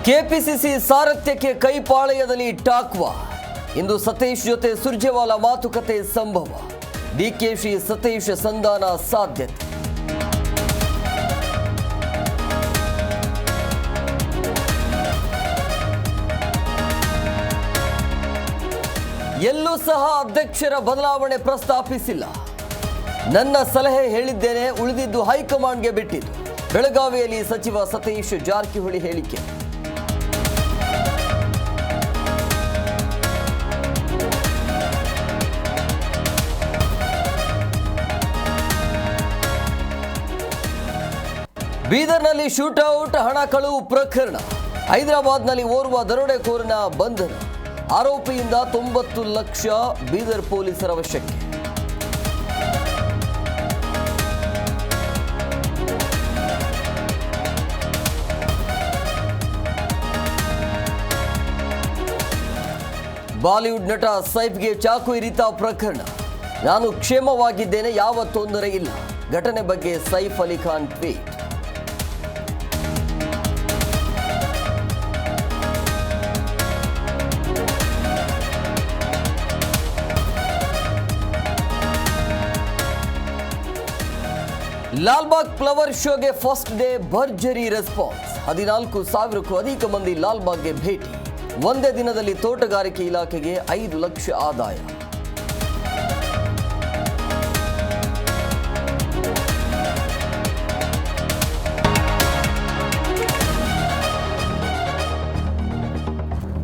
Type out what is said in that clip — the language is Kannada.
ಕೆಪಿಸಿಸಿ ಸಾರಥ್ಯಕ್ಕೆ ಕೈಪಾಳಯದಲ್ಲಿ ಟಾಕ್ವಾ. ಇಂದು ಸತೀಶ್ ಜೊತೆ ಸುರ್ಜೇವಾಲಾ ಮಾತುಕತೆ ಸಂಭವ. ಡಿಕೆಶಿ ಸತೀಶ್ ಸಂಧಾನ ಸಾಧ್ಯತೆ. ಎಲ್ಲೂ ಸಹ ಅಧ್ಯಕ್ಷರ ಬದಲಾವಣೆ ಪ್ರಸ್ತಾಪಿಸಿಲ್ಲ. ನನ್ನ ಸಲಹೆ ಹೇಳಿದ್ದೇನೆ, ಉಳಿದಿದ್ದು ಹೈಕಮಾಂಡ್ಗೆ ಬಿಟ್ಟಿದ್ದು. ಬೆಳಗಾವಿಯಲ್ಲಿ ಸಚಿವ ಸತೀಶ್ ಜಾರಕಿಹೊಳಿ ಹೇಳಿಕೆ. ಬೀದರ್ನಲ್ಲಿ ಶೂಟೌಟ್, ಹಣ ಕಳುವು ಪ್ರಕರಣ. ಹೈದರಾಬಾದ್ನಲ್ಲಿ ಓರ್ವ ದರೋಡೆಕೋರನ ಬಂಧನ. ಆರೋಪಿಯಿಂದ 90 ಲಕ್ಷ ಬೀದರ್ ಪೊಲೀಸರ ವಶಕ್ಕೆ. ಬಾಲಿವುಡ್ ನಟ ಸೈಫ್ಗೆ ಚಾಕು ಇರಿತ ಪ್ರಕರಣ. ನಾನು ಕ್ಷೇಮವಾಗಿದ್ದೇನೆ, ಯಾವ ತೊಂದರೆ ಇಲ್ಲ. ಘಟನೆ ಬಗ್ಗೆ ಸೈಫ್ ಅಲಿ ಖಾನ್ ಟ್ವೀಟ್. ಲಾಲ್ಬಾಗ್ ಫ್ಲವರ್ ಶೋಗೆ ಫಸ್ಟ್ ಡೇ ಭರ್ಜರಿ ರೆಸ್ಪಾನ್ಸ್. 14,000ಕ್ಕೂ ಅಧಿಕ ಮಂದಿ ಲಾಲ್ಬಾಗ್ಗೆ ಭೇಟಿ. ಒಂದೇ ದಿನದಲ್ಲಿ ತೋಟಗಾರಿಕೆ ಇಲಾಖೆಗೆ 5 ಲಕ್ಷ ಆದಾಯ.